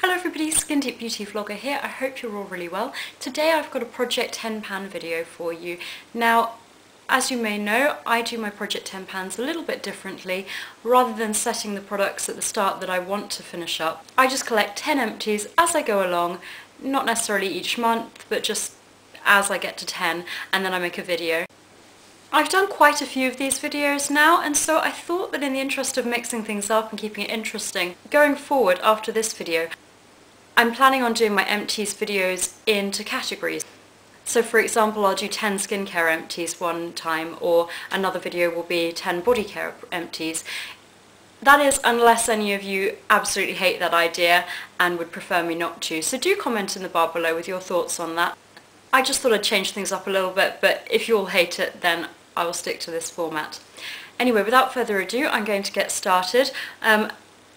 Hello everybody, Skin Deep Beauty Vlogger here. I hope you're all really well. Today I've got a Project 10 pan video for you. Now, as you may know, I do my Project 10 pans a little bit differently. Rather than setting the products at the start that I want to finish up, I just collect 10 empties as I go along, not necessarily each month, but just as I get to 10, and then I make a video. I've done quite a few of these videos now, and so I thought that in the interest of mixing things up and keeping it interesting, going forward after this video, I'm planning on doing my empties videos into categories. So for example, I'll do 10 skincare empties one time, or another video will be 10 body care empties. That is, unless any of you absolutely hate that idea and would prefer me not to. So do comment in the bar below with your thoughts on that. I just thought I'd change things up a little bit, but if you all hate it, then I will stick to this format. Anyway, without further ado, I'm going to get started.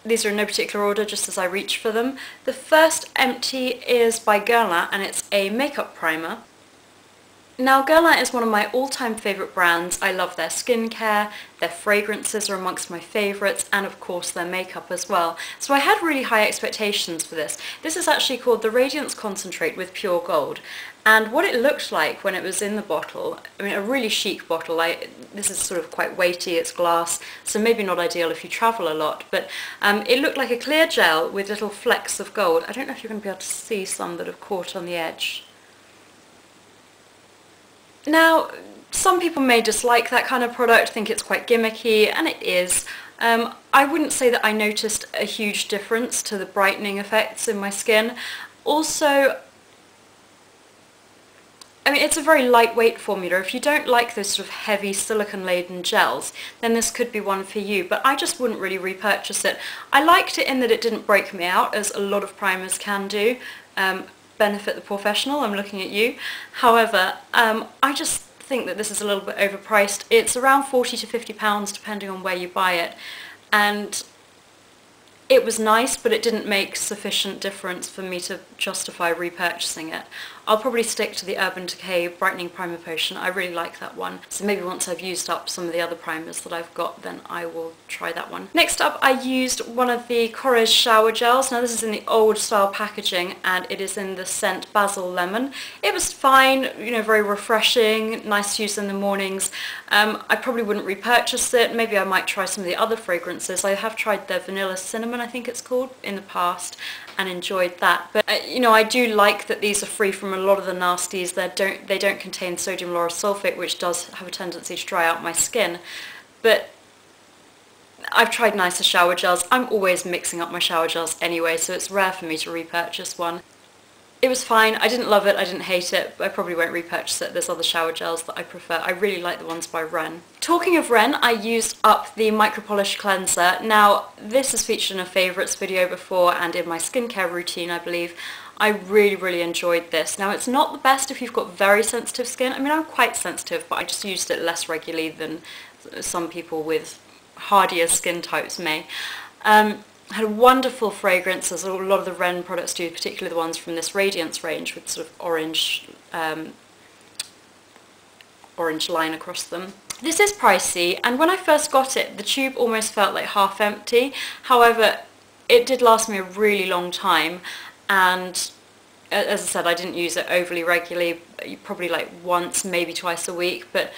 These are in no particular order, just as I reach for them. The first empty is by Girla, and it's a makeup primer. Now, Guerlain is one of my all-time favourite brands. I love their skincare, their fragrances are amongst my favourites, and of course their makeup as well. So I had really high expectations for this. This is actually called the Radiance Concentrate with Pure Gold. And what it looked like when it was in the bottle, I mean, a really chic bottle. This is sort of quite weighty, it's glass, so maybe not ideal if you travel a lot, but it looked like a clear gel with little flecks of gold. I don't know if you're going to be able to see some that have caught on the edge. Now, some people may dislike that kind of product, think it's quite gimmicky, and it is. I wouldn't say that I noticed a huge difference to the brightening effects in my skin. Also, I mean, it's a very lightweight formula. If you don't like those sort of heavy silicone-laden gels, then this could be one for you, but I just wouldn't really repurchase it. I liked it in that it didn't break me out, as a lot of primers can do. Benefit the professional, I'm looking at you. However, I just think that this is a little bit overpriced. It's around £40 to £50 depending on where you buy it, and it was nice, but it didn't make sufficient difference for me to justify repurchasing it. I'll probably stick to the Urban Decay Brightening Primer Potion. I really like that one. So maybe once I've used up some of the other primers that I've got, then I will try that one. Next up, I used one of the Korres shower gels. Now this is in the old style packaging, and it is in the scent Basil Lemon. It was fine, you know, very refreshing, nice to use in the mornings. I probably wouldn't repurchase it. Maybe I might try some of the other fragrances. I have tried their Vanilla Cinnamon, I think it's called, in the past, and enjoyed that. But you know, I do like that these are free from a lot of the nasties. They don't contain sodium lauryl sulfate, which does have a tendency to dry out my skin. But I've tried nicer shower gels. I'm always mixing up my shower gels anyway, so it's rare for me to repurchase one. It was fine. I didn't love it, I didn't hate it, but I probably won't repurchase it. There's other shower gels that I prefer. I really like the ones by Ren. Talking of Ren, I used up the Micro Polish Cleanser. Now, this is featured in a favourites video before and in my skincare routine, I believe. I really enjoyed this. Now, it's not the best if you've got very sensitive skin. I mean, I'm quite sensitive, but I just used it less regularly than some people with hardier skin types may. Had a wonderful fragrance, as a lot of the Ren products do, particularly the ones from this Radiance range with sort of orange line across them. This is pricey, and when I first got it, the tube almost felt like half empty. However, it did last me a really long time, and as I said, I didn't use it overly regularly, probably like once, maybe twice a week, but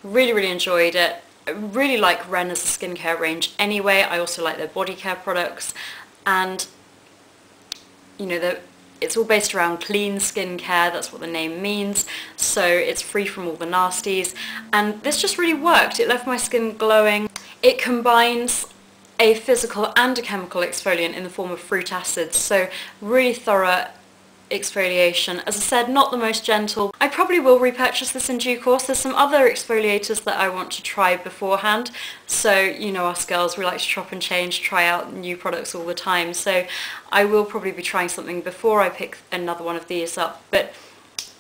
really enjoyed it. I really like Ren as a skincare range anyway. I also like their body care products, and you know, it's all based around clean skincare. That's what the name means, so it's free from all the nasties, and this just really worked. It left my skin glowing. It combines a physical and a chemical exfoliant in the form of fruit acids, so really thorough exfoliation. As I said, not the most gentle. I probably will repurchase this in due course. There's some other exfoliators that I want to try beforehand, so you know, us girls, we like to chop and change, try out new products all the time, so I will probably be trying something before I pick another one of these up, but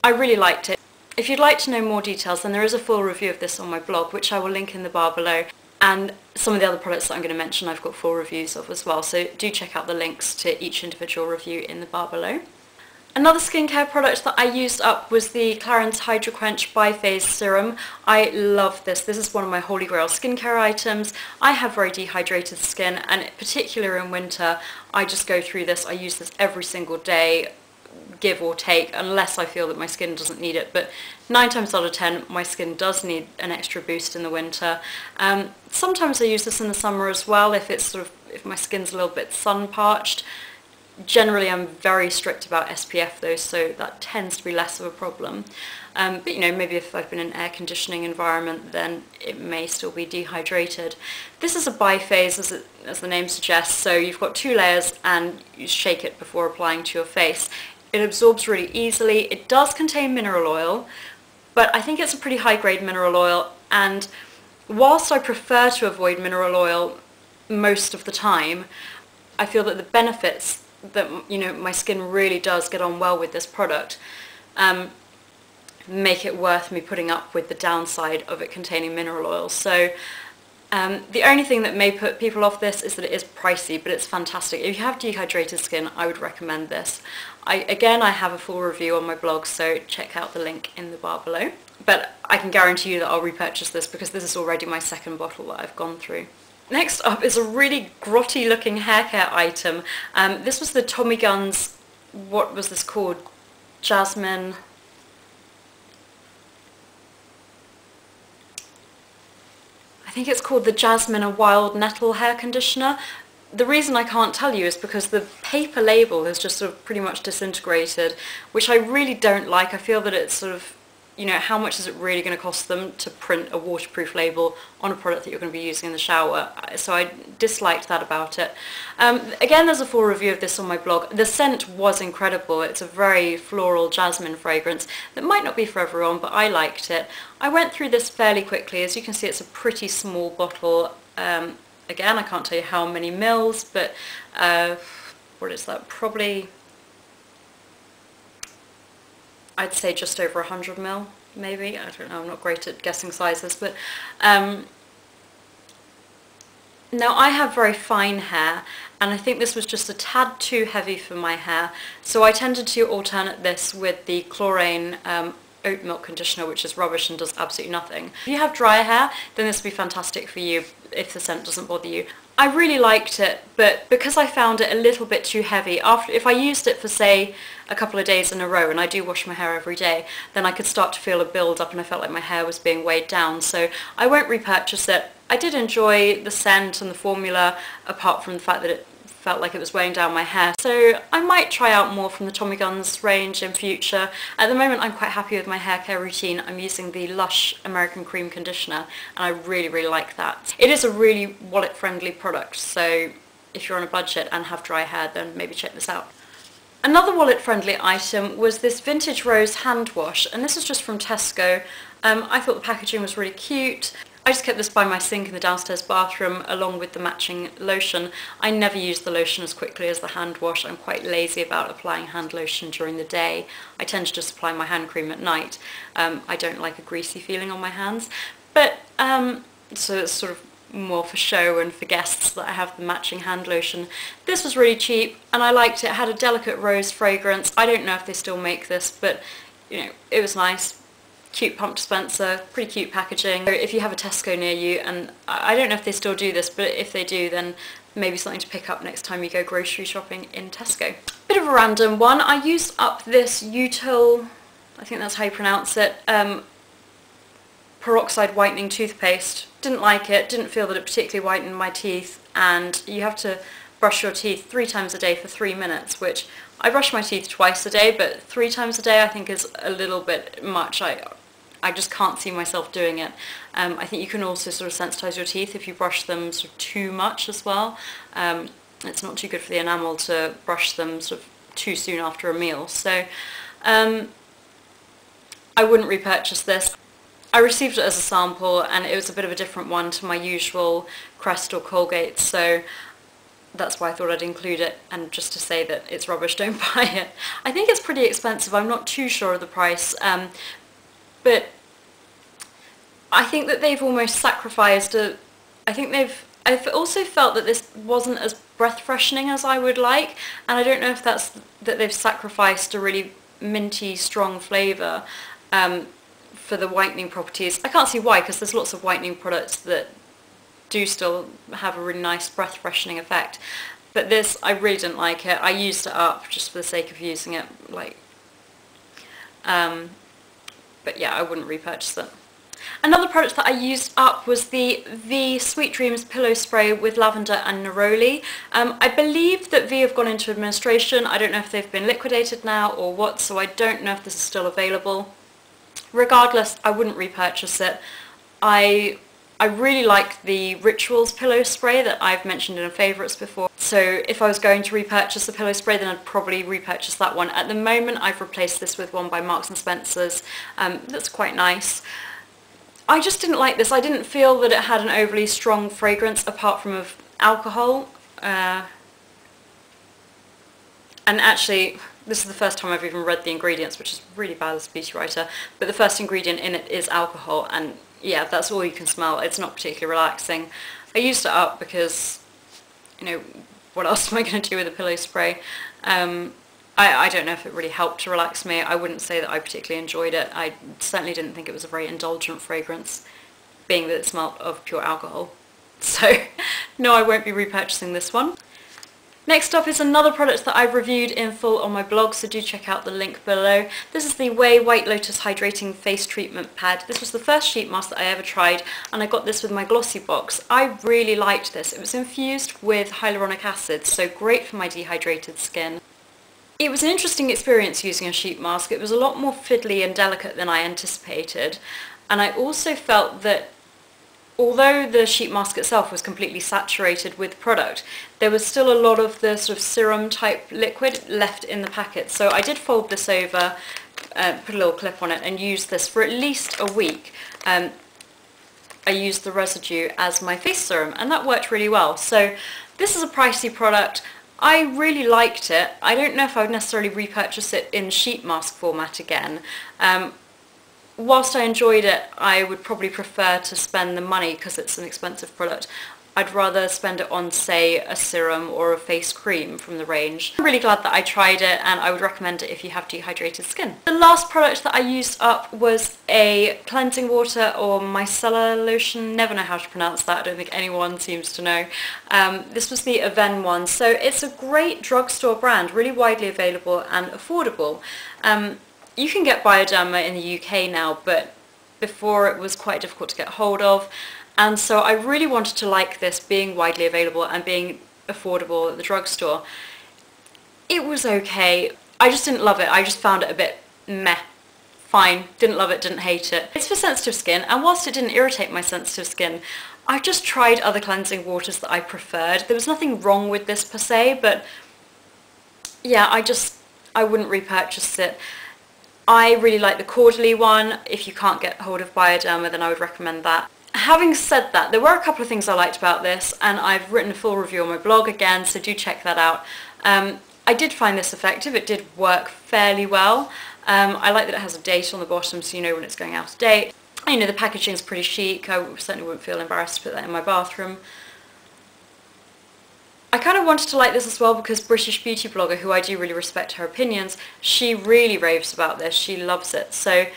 I really liked it. If you'd like to know more details, then there is a full review of this on my blog, which I will link in the bar below, and some of the other products that I'm going to mention I've got full reviews of as well, so do check out the links to each individual review in the bar below. Another skincare product that I used up was the Clarins Hydra Quench Biphase Serum. I love this. This is one of my holy grail skincare items. I have very dehydrated skin, and particularly in winter, I just go through this. I use this every single day, give or take, unless I feel that my skin doesn't need it. But 9 times out of 10, my skin does need an extra boost in the winter. Sometimes I use this in the summer as well if my skin's a little bit sun parched. Generally, I'm very strict about SPF though, so that tends to be less of a problem. But you know, maybe if I've been in an air conditioning environment, then it may still be dehydrated. This is a biphase, as the name suggests, so you've got 2 layers and you shake it before applying to your face. It absorbs really easily. It does contain mineral oil, but I think it's a pretty high grade mineral oil, and whilst I prefer to avoid mineral oil most of the time, I feel that the benefits that, you know, my skin really does get on well with this product make it worth me putting up with the downside of it containing mineral oil. So the only thing that may put people off this is that it is pricey, but it's fantastic. If you have dehydrated skin, I would recommend this. Again, I have a full review on my blog, so check out the link in the bar below. But I can guarantee you that I'll repurchase this because this is already my second bottle that I've gone through. Next up is a really grotty looking hair care item. This was the Tommy Gunn's, what was this called? Jasmine. I think it's called the Jasmine a Wild Nettle hair conditioner. The reason I can't tell you is because the paper label has just sort of pretty much disintegrated, which I really don't like. I feel that it's sort of, you know, how much is it really going to cost them to print a waterproof label on a product that you're going to be using in the shower? So I disliked that about it. Again, there's a full review of this on my blog. The scent was incredible. It's a very floral jasmine fragrance that might not be for everyone, but I liked it. I went through this fairly quickly. As you can see, it's a pretty small bottle. Again, I can't tell you how many mils, but what is that? Probably, I'd say just over 100 ml, maybe. I don't know, I'm not great at guessing sizes, but now I have very fine hair, and I think this was just a tad too heavy for my hair, so I tended to alternate this with the Clarins oat milk conditioner, which is rubbish and does absolutely nothing. If you have dry hair, then this would be fantastic for you if the scent doesn't bother you. I really liked it, but because I found it a little bit too heavy, if I used it for, say, a couple of days in a row, and I do wash my hair every day, then I could start to feel a build up and I felt like my hair was being weighed down, so I won't repurchase it. I did enjoy the scent and the formula, apart from the fact that it felt like it was weighing down my hair. So I might try out more from the Tommy Gunn's range in future. At the moment, I'm quite happy with my hair care routine. I'm using the Lush American Cream Conditioner, and I really, really like that. It is a really wallet-friendly product, so if you're on a budget and have dry hair, then maybe check this out. Another wallet-friendly item was this Vintage Rose hand wash, and this is just from Tesco. I thought the packaging was really cute. I just kept this by my sink in the downstairs bathroom along with the matching lotion. I never use the lotion as quickly as the hand wash. I'm quite lazy about applying hand lotion during the day. I tend to just apply my hand cream at night. I don't like a greasy feeling on my hands. But so it's sort of more for show and for guests that I have the matching hand lotion. This was really cheap and I liked it. It had a delicate rose fragrance. I don't know if they still make this, but you know, it was nice. Cute pump dispenser, pretty cute packaging. If you have a Tesco near you, and I don't know if they still do this, but if they do, then maybe something to pick up next time you go grocery shopping in Tesco. Bit of a random one. I used up this Yotuel, I think that's how you pronounce it, Peroxide Whitening Toothpaste. Didn't like it, didn't feel that it particularly whitened my teeth, and you have to brush your teeth 3 times a day for 3 minutes, which I brush my teeth twice a day, but 3 times a day I think is a little bit much. I just can't see myself doing it. I think you can also sort of sensitize your teeth if you brush them sort of too much as well. It's not too good for the enamel to brush them sort of too soon after a meal. So I wouldn't repurchase this. I received it as a sample and it was a bit of a different one to my usual Crest or Colgate, so that's why I thought I'd include it, and just to say that it's rubbish, don't buy it. I think it's pretty expensive, I'm not too sure of the price, but I think that they've almost sacrificed I've also felt that this wasn't as breath freshening as I would like, and I don't know if that's that they've sacrificed a really minty, strong flavour for the whitening properties. I can't see why, because there's lots of whitening products that do still have a really nice breath freshening effect. But this, I really didn't like it. I used it up just for the sake of using it, like, but yeah, I wouldn't repurchase it. Another product that I used up was the Sweet Dreams Pillow Spray with Lavender and Neroli. I believe that V have gone into administration. I don't know if they've been liquidated now or what, so I don't know if this is still available. Regardless, I wouldn't repurchase it. I really like the Rituals pillow spray that I've mentioned in favourites before. So if I was going to repurchase a pillow spray, then I'd probably repurchase that one. At the moment, I've replaced this with one by Marks and Spencer's. That's quite nice. I just didn't like this. I didn't feel that it had an overly strong fragrance apart from of alcohol. And actually, this is the first time I've even read the ingredients, which is really bad as a beauty writer, but the first ingredient in it is alcohol, and yeah, that's all you can smell. It's not particularly relaxing. I used it up because, you know, what else am I going to do with a pillow spray? I don't know if it really helped to relax me. I wouldn't say that I particularly enjoyed it. I certainly didn't think it was a very indulgent fragrance, being that it smelled of pure alcohol. So, no, I won't be repurchasing this one. Next up is another product that I've reviewed in full on my blog, so do check out the link below. This is the Way White Lotus Hydrating Face Treatment Pad. This was the first sheet mask that I ever tried, and I got this with my glossy box. I really liked this. It was infused with hyaluronic acid, so great for my dehydrated skin. It was an interesting experience using a sheet mask. It was a lot more fiddly and delicate than I anticipated, and I also felt that although the sheet mask itself was completely saturated with product, there was still a lot of the sort of serum type liquid left in the packet. So I did fold this over, put a little clip on it, and use this for at least a week. I used the residue as my face serum, and that worked really well. So this is a pricey product. I really liked it. I don't know if I would necessarily repurchase it in sheet mask format again. Whilst I enjoyed it, I would probably prefer to spend the money, because it's an expensive product. I'd rather spend it on, say, a serum or a face cream from the range. I'm really glad that I tried it, and I would recommend it if you have dehydrated skin. The last product that I used up was a cleansing water or micellar lotion. Never know how to pronounce that. I don't think anyone seems to know. This was the Aven one. So it's a great drugstore brand, really widely available and affordable. You can get bioderma in the UK now, but before it was quite difficult to get hold of, and so I really wanted to like this being widely available and being affordable at the drugstore. It was okay. I just didn't love it. I just found it a bit meh. Fine. Didn't love it, didn't hate it. It's for sensitive skin, and whilst it didn't irritate my sensitive skin, I just tried other cleansing waters that I preferred. There was nothing wrong with this per se, but yeah, I wouldn't repurchase it. I really like the Quarterly one. If you can't get hold of bioderma, then I would recommend that. Having said that, there were a couple of things I liked about this, and I've written a full review on my blog again, so do check that out. I did find this effective. It did work fairly well. I like that it has a date on the bottom, so you know when it's going out of date. You know, the packaging's pretty chic. I certainly wouldn't feel embarrassed to put that in my bathroom. I kind of wanted to like this as well because British beauty blogger, who I do really respect her opinions, she really raves about this. She loves it. So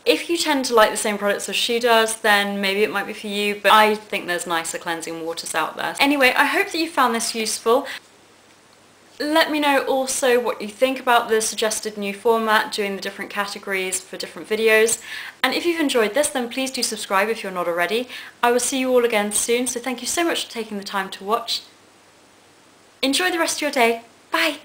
if you tend to like the same products as she does, then maybe it might be for you, but I think there's nicer cleansing waters out there. Anyway, I hope that you found this useful. Let me know also what you think about the suggested new format, doing the different categories for different videos. And if you've enjoyed this, then please do subscribe if you're not already. I will see you all again soon, so thank you so much for taking the time to watch. Enjoy the rest of your day. Bye!